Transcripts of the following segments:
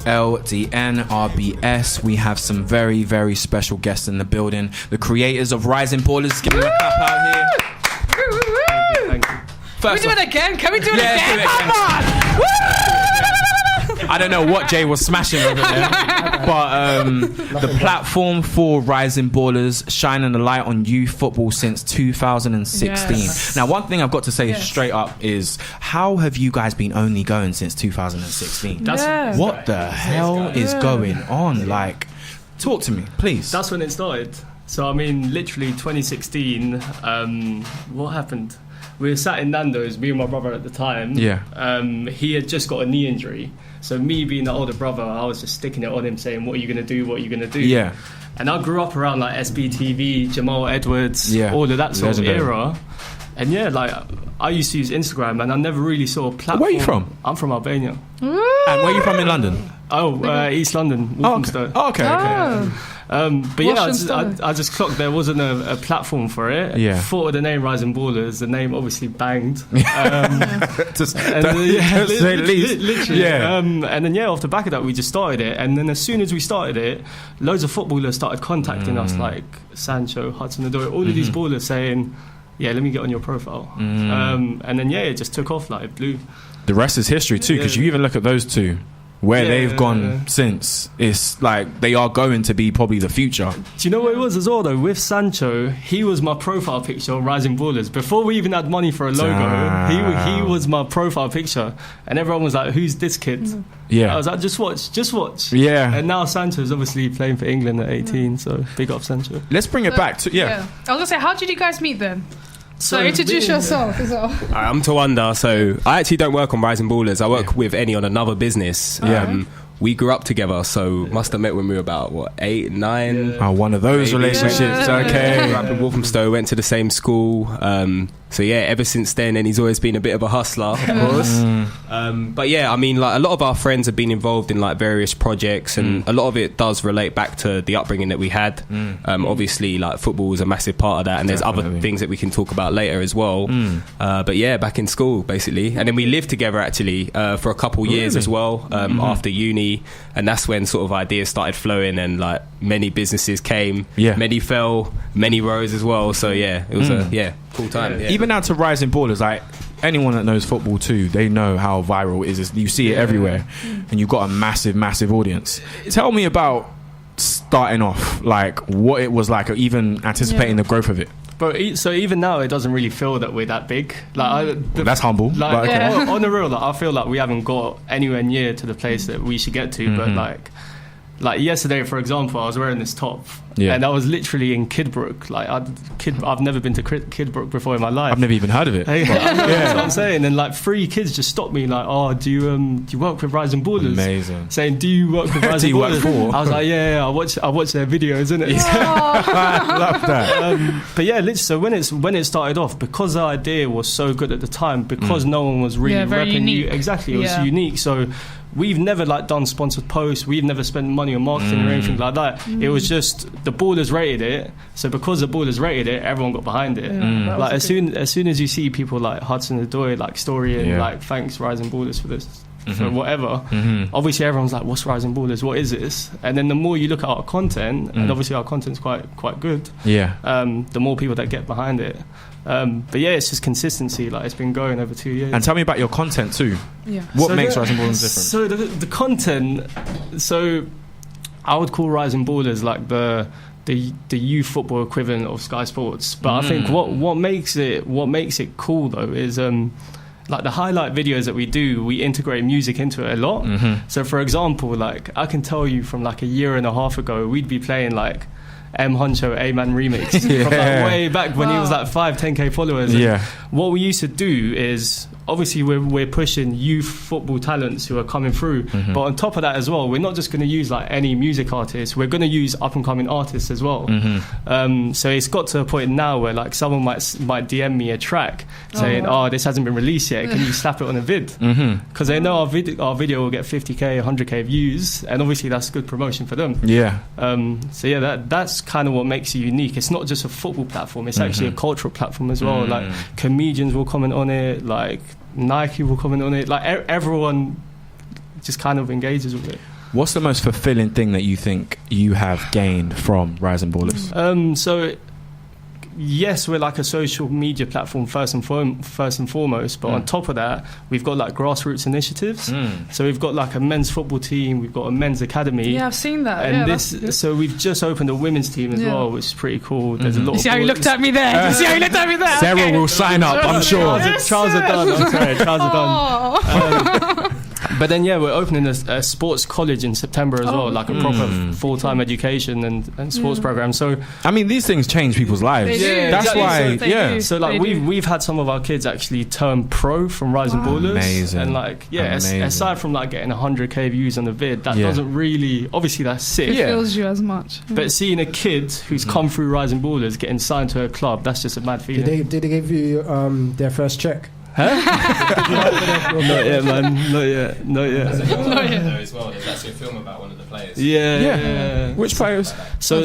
LDNRBS. We have some very, very special guests in the building. The creators of Rising Ballers. Give me a clap out here. Thank you. Can we do it again? Come on! I don't know what Jay was smashing over there, but the platform for Rising Ballers, shining the light on youth football since 2016. Yes. Now, one thing I've got to say straight up is, how have you guys been only going since 2016? What the hell is going on? Like, talk to me, please. That's when it started. So, I mean, literally 2016, what happened? We were sat in Nando's, me and my brother at the time. Yeah. He had just got a knee injury. So me being the older brother, I was just sticking it on him saying, what are you going to do? What are you going to do? Yeah. And I grew up around like SBTV, Jamal Edwards, all of that sort of era. And yeah, like I used to use Instagram and I never really saw a platform. Where are you from? I'm from Albania. And where are you from in London? East London, Walthamstow. Okay. But yeah, I just clocked there wasn't a platform for it. Yeah. Thought of the name Rising Ballers. The name obviously banged. Literally. Yeah. And then off the back of that, we just started it. And then as soon as we started it, loads of footballers started contacting us, like Sancho, Hudson-Odoi, all of these ballers saying, yeah, let me get on your profile. And then it just took off, like it blew. The rest is history too, because you even look at those two, where they've gone since. It's like they are going to be probably the future. Do you know what it was as well though? With Sancho, he was my profile picture on Rising Ballers. Before we even had money for a logo, he was my profile picture. And everyone was like, who's this kid? Yeah. I was like, just watch. Yeah. And now Sancho's obviously playing for England at 18, so big up Sancho. Let's bring it back to, I was going to say, how did you guys meet then? So introduce yourself as well. I'm Tawanda, so I actually don't work on Rising Ballers. I work with Eni on another business. We grew up together, so must have met when we were about, 8, 9? One of those relationships, okay. Grew up in Walthamstow, went to the same school. So ever since then, and he's always been a bit of a hustler, of course. But I mean, like a lot of our friends have been involved in like various projects, and a lot of it does relate back to the upbringing that we had. Obviously, like football was a massive part of that, and there's other things that we can talk about later as well. But back in school basically, and then we lived together actually for a couple years as well after uni, and that's when sort of ideas started flowing, and like many businesses came, many fell, many rose as well. So it was a cool time. Even now to Rising Ballers, like anyone that knows football too, they know how viral it is. You see it everywhere, and you've got a massive audience. Tell me about starting off, like what it was like, or even anticipating the growth of it. But so even now, it doesn't really feel that we're that big. Like that's humble. Like on the real, like, I feel like we haven't got anywhere near to the place that we should get to. But like yesterday, for example, I was wearing this top, and I was literally in Kidbrooke. Like I've never been to Kidbrooke before in my life. I've never even heard of it. That's what I'm saying. And like 3 kids just stopped me, like, "Oh, do you work with Rising Ballers?" Amazing. Saying, "Do you work with Rising Ballers?" I was like, "Yeah, I watch their videos, innit?" I love that. But literally, so when it started off, because the idea was so good at the time, because no one was really repping you. Exactly, it was unique. So we've never like done sponsored posts. We've never spent money on marketing or anything like that. It was just the Ballers rated it. So because the Ballers rated it, everyone got behind it. Like as soon as you see people like Hudson-Odoi like storying like thanks Rising Ballers for this. For whatever, obviously everyone's like, what's Rising Ballers, what is this? And then the more you look at our content, and obviously our content's quite good, the more people that get behind it. But it's just consistency. Like it's been going over 2 years. And tell me about your content too. What makes Rising Ballers different? So the content, so I would call Rising Ballers like the youth football equivalent of Sky Sports. But I think what makes it cool though is like the highlight videos that we do, we integrate music into it a lot. So for example, like I can tell you from like a year and a half ago, we'd be playing like M Honcho A-Man remix from like way back when he was like 5-10k followers. And what we used to do is obviously we're pushing youth football talents who are coming through, but on top of that as well, we're not just going to use like any music artist, we're going to use up and coming artists as well. So it's got to a point now where like someone might DM me a track saying, oh, this hasn't been released yet, can you slap it on a vid? Because they know our video will get 50k 100k views, and obviously that's good promotion for them. So that's kind of what makes it unique. It's not just a football platform, it's actually a cultural platform as well. Like comedians will comment on it, like Nike will comment on it, like everyone just kind of engages with it. What's the most fulfilling thing that you think you have gained from Rising Ballers? So yes, we're like a social media platform first and foremost, but on top of that, we've got like grassroots initiatives. So we've got like a men's football team, we've got a men's academy. Yeah, I've seen that. And yeah, so we've just opened a women's team as well, which is pretty cool. There's a lot. You see how you looked at me there? You see how you looked at me there? Sarah will sign up, I'm sure. Trials are done. I'm sorry, trials are done. But then, yeah, we're opening a sports college in September as well, like a proper full-time education and sports program. So, I mean, these things change people's lives. Yeah, that's exactly. why. So like we've had some of our kids actually turn pro from Rising Ballers, Amazing. and like aside from like getting 100k views on the vid, that doesn't really, obviously that's sick. It fills you as much. But seeing a kid who's come through Rising Ballers getting signed to a club, that's just a mad feeling. Did they give you their first check? Huh? Not yet, man. Not yet. There's a film out there as well. There's actually a film about one of the players. Yeah. Which players? So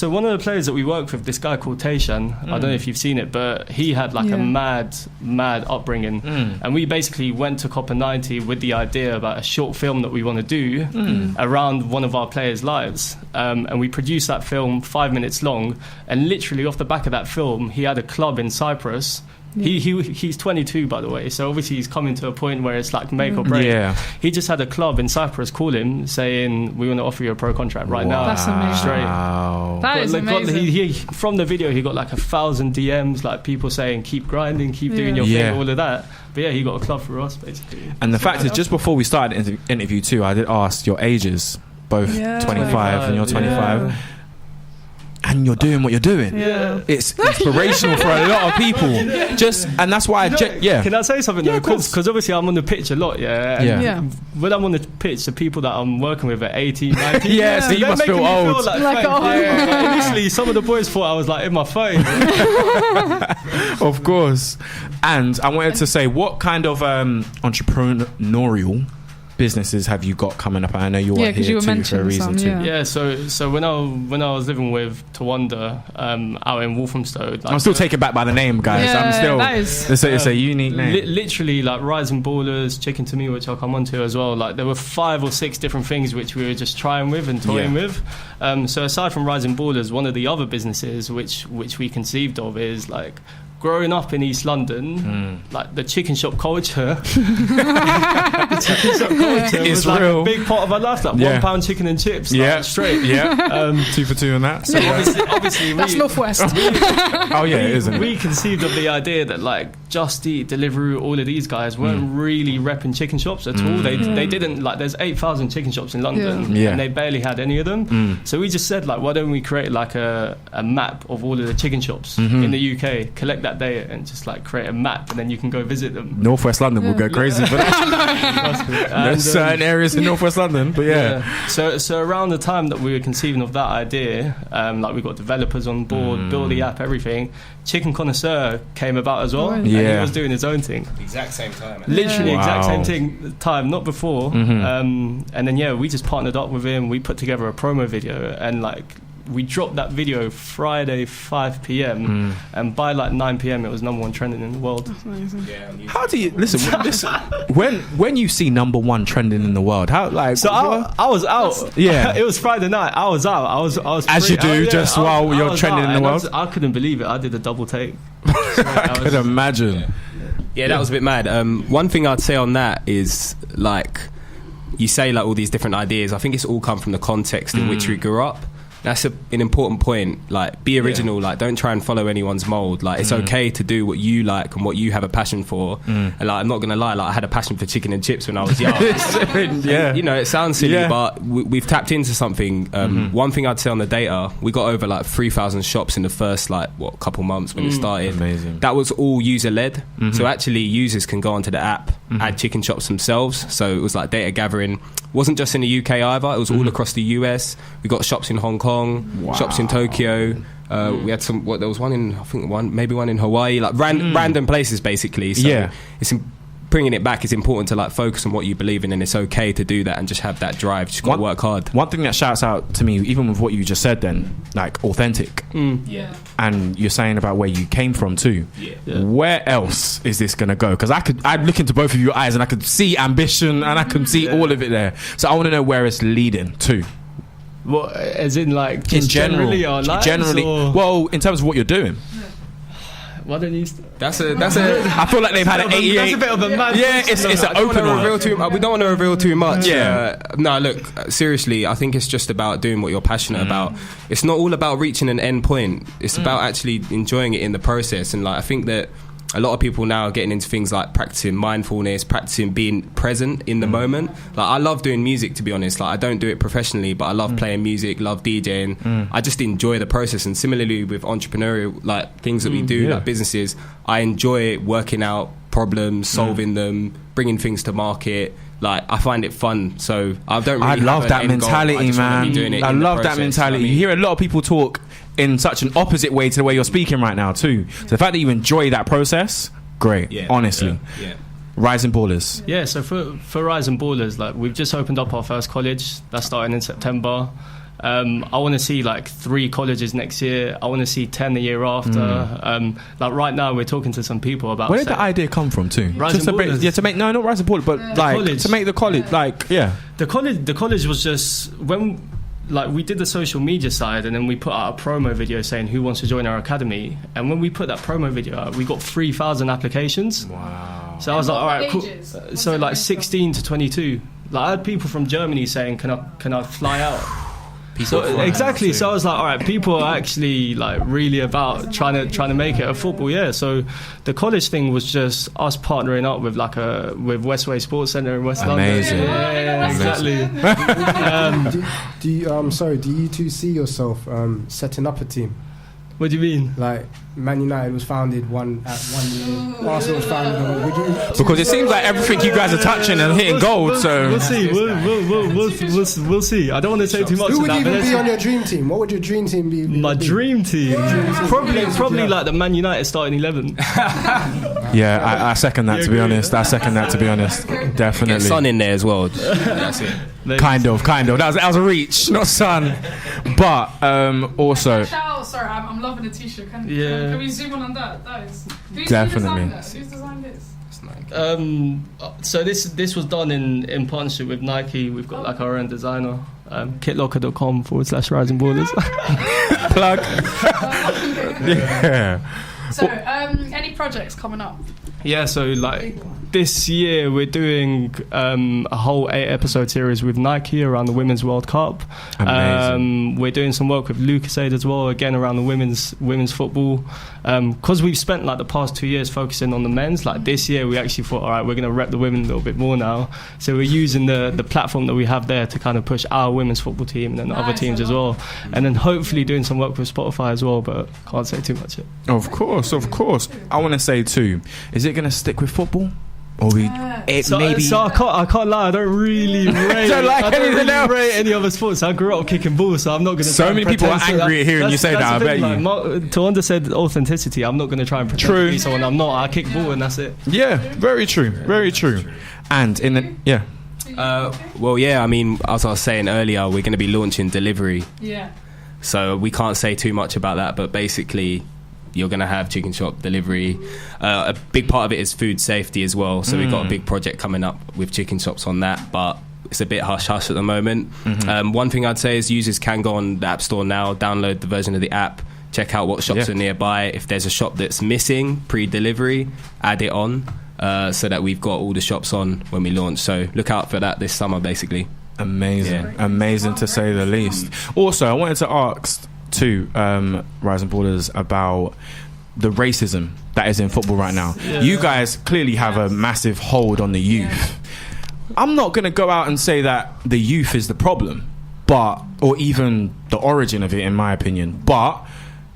one of the players that we work with, this guy called Tayshan, I don't know if you've seen it, but he had like a mad upbringing, and we basically went to Copper 90 with the idea about a short film that we want to do around one of our players' lives, and we produced that film 5 minutes long, and literally off the back of that film, he had a club in Cyprus. He's 22, by the way, so obviously he's coming to a point where it's like make or break. He just had a club in Cyprus call him saying, we want to offer you a pro contract right now. That's amazing. Straight. That is amazing. He from the video he got like 1,000 DMs, like people saying keep grinding, keep doing your thing, all of that. But yeah, he got a club through us basically. And the fact is, just before we started the interview too, I did ask your ages, both 25 and you're 25. And you're doing what you're doing. It's inspirational for a lot of people. And that's why Can I say something though? Because obviously I'm on the pitch a lot, when I'm on the pitch, the people that I'm working with are 18, 19. So you must feel old. Initially, some of the boys thought I was like in my phone. Of course. And I wanted to say, what kind of entrepreneurial businesses have you got coming up? I know you are here too for a reason too. So when I was living with Tawanda out in Walthamstow, like, I'm still taken back by the name, guys. I'm still. It's a unique name. Literally, like Rising Ballers, Chicken to Me, which I'll come on to as well. Like there were 5 or 6 different things which we were just trying with and toying with. So aside from Rising Ballers, one of the other businesses which we conceived of is like, growing up in East London, like the chicken shop culture, is like real. a big part of our life. Like £1 chicken and chips, like, straight. 2 for 2 on that. So obviously, that's Northwest. Isn't we conceived of the idea that like Just Eat, Deliveroo, all of these guys weren't really repping chicken shops at all. They didn't, like, there's 8,000 chicken shops in London, and they barely had any of them. So we just said, like, why don't we create like a map of all of the chicken shops in the UK, collect that data and just like create a map, and then you can go visit them. Northwest London will go crazy for that. There's certain areas in Northwest London, but So around the time that we were conceiving of that idea, like we got developers on board, built the app, everything. Chicken Connoisseur came about as well. And he was doing his own thing. Exact same time. Literally exact same time, not before. And then we just partnered up with him. We put together a promo video, and like we dropped that video Friday 5 p.m. and by like 9 p.m. it was #1 trending in the world. That's amazing. How do you listen? When you see #1 trending in the world, how like? So I was out. It was Friday night. I was out. I was as you do, while you're trending in the world. I couldn't believe it. I did a double take. I could imagine. Yeah, that was a bit mad. One thing I'd say on that is, like, you say like all these different ideas. I think it's all come from the context in which we grew up. That's an important point. Like, be original. Like, don't try and follow anyone's mold. Like, it's okay to do what you like and what you have a passion for. And like, I'm not gonna lie, like, I had a passion for chicken and chips when I was young. And, you know, it sounds silly, but we've tapped into something. One thing I'd say on the data, we got over like 3,000 shops in the first couple months when it started. Amazing. That was all user led. So actually, users can go onto the app, add chicken shops themselves. So it was like data gathering. Wasn't just in the UK either. It was all across the US. We got shops in Hong Kong, shops in Tokyo. We had there was one in, I think one in Hawaii, like random places basically. So it's bringing it back, it's important to like focus on what you believe in, and it's okay to do that and just have that drive. Just got to work hard. One thing that shouts out to me, even with what you just said then, like authentic. Yeah. And you're saying about where you came from too. Yeah. Where else is this gonna go? Because I'd look into both of your eyes and I could see ambition and I can see all of it there. So I want to know where it's leading to. What, as in like just in generally our lives? Or? Well, in terms of what you're doing. Why don't you? That's a. I feel like they've had an 88. That's a bit of a mad. Yeah, it's an open one. We don't want to reveal too much. Yeah. No, look, seriously, I think it's just about doing what you're passionate about. It's not all about reaching an end point. It's about actually enjoying it in the process. And like, I think that a lot of people now are getting into things like practicing mindfulness, practicing being present in the moment. Like, I love doing music, to be honest. Like, I don't do it professionally, but I love playing music, love DJing. I just enjoy the process. And similarly with entrepreneurial, like, things that we do, like businesses, I enjoy working out problems, solving them, bringing things to market. Like, I find it fun. So I don't really love that mentality, man. I love that mentality. You hear a lot of people talk in such an opposite way to the way you're speaking right now too. So the fact that you enjoy that process, great. Honestly. Rising Ballers. Yeah, so for Rising Ballers, like, we've just opened up our first college. That's starting in September. I want to see like 3 colleges next year. I want to see 10 the year after. Like, right now we're talking to some people about. Where did the idea come from too? Rising Ballers. To make not Rising Ballers, but like college. To make the college. Like, yeah. The college was just when. Like, we did the social media side, and then we put out a promo video saying who wants to join our academy. And when we put that promo video out, we got 3,000 applications. Wow. So I was like, all right, cool. So like 16 to 22. Like, I had people from Germany saying, can I fly out? So, exactly. So I was like, all right, people are actually like really about trying to make it a football. Yeah. So the college thing was just us partnering up with with Westway Sports Centre in West Amazing. London. Yeah, exactly. Do you two see yourself setting up a team? What do you mean? Like, Man United was founded one year. Arsenal was founded. Because it seems like everything you guys are touching and hitting gold. So we'll see. We'll see. I don't want to say too much. Who would even be on your dream team? What would your dream team be? My dream team? Probably like the Man United starting 11. Yeah, I second that, to be honest. Definitely. Get Son in there as well. That's it. Kind of. That was a reach, not Son. But also. Sorry, I'm loving the t-shirt. Can we zoom on that? Definitely. Who's designed this? So this was done in partnership with Nike. We've got like our own designer. kitlocker.com/Rising Ballers. Plug. Yeah. So, any projects coming up? Yeah, so like this year we're doing a whole 8-episode series with Nike around the Women's World Cup. Amazing. We're doing some work with LucasAid as well, again around the women's football. Because we've spent like the past 2 years focusing on the men's, like this year we actually thought, all right, we're going to rep the women a little bit more now. So we're using the platform that we have there to kind of push our women's football team and then other teams as well. And then hopefully doing some work with Spotify as well, but can't say too much yet. Of course. I want to say too, is it going to stick with football? Or maybe So I can't lie, I don't really rate any other sports. I grew up kicking balls, so I'm not going to. So many people are angry at hearing you say that. I bet you. Tawanda said authenticity. I'm not going to try and pretend to be someone I'm not. I kick ball and that's it. Yeah, very true. And well, yeah. I mean, as I was saying earlier, we're going to be launching delivery. Yeah. So we can't say too much about that, but basically, you're going to have chicken shop delivery. A big part of it is food safety as well. So we've got a big project coming up with chicken shops on that, but it's a bit hush-hush at the moment. One thing I'd say is users can go on the App Store now, download the version of the app, check out what shops are nearby. If there's a shop that's missing pre-delivery, add it on so that we've got all the shops on when we launch. So look out for that this summer, basically. Amazing to say the least. Also, I wanted to ask to Rising Ballers about the racism that is in football right now. You guys clearly have a massive hold on the youth. I'm not going to go out and say that the youth is the problem, or even the origin of it, in my opinion, but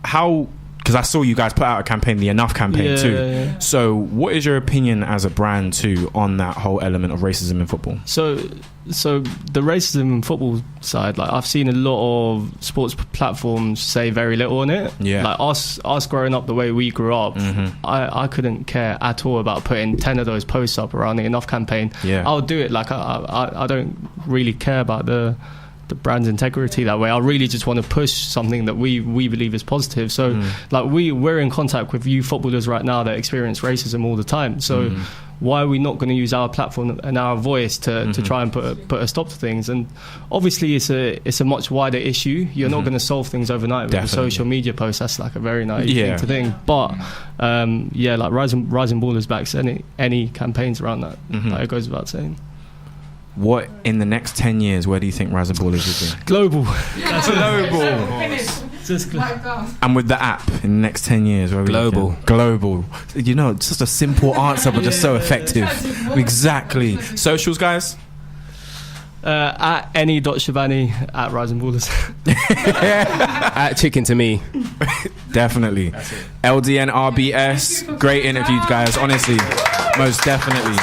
how because I saw you guys put out a campaign, the Enough campaign too. Yeah. So what is your opinion as a brand too on that whole element of racism in football? So the racism in football side, like I've seen a lot of sports platforms say very little on it. Yeah. Like us growing up the way we grew up, I couldn't care at all about putting 10 of those posts up around the Enough campaign. Yeah. I'll do it. Like I don't really care about the brand's integrity that way. I really just want to push something that we believe is positive. So like we're in contact with youth footballers right now that experience racism all the time. So why are we not going to use our platform and our voice to try and put a stop to things? And obviously it's a much wider issue. You're not going to solve things overnight with a social media post. That's like a very naive thing to think. But like Rising Ballers backs any campaigns around that. Like it goes without saying. What in the next 10 years, where do you think Rising Ballers will be? Global. That's global. Just And with the app in the next 10 years, where Global. Global. You know, it's just a simple answer, but just so effective. Exactly. Socials, guys? At any.Shabani at Rising Ballers. At Chicken to Me. Definitely. LDNRBS. Great interview, guys. Honestly, most definitely.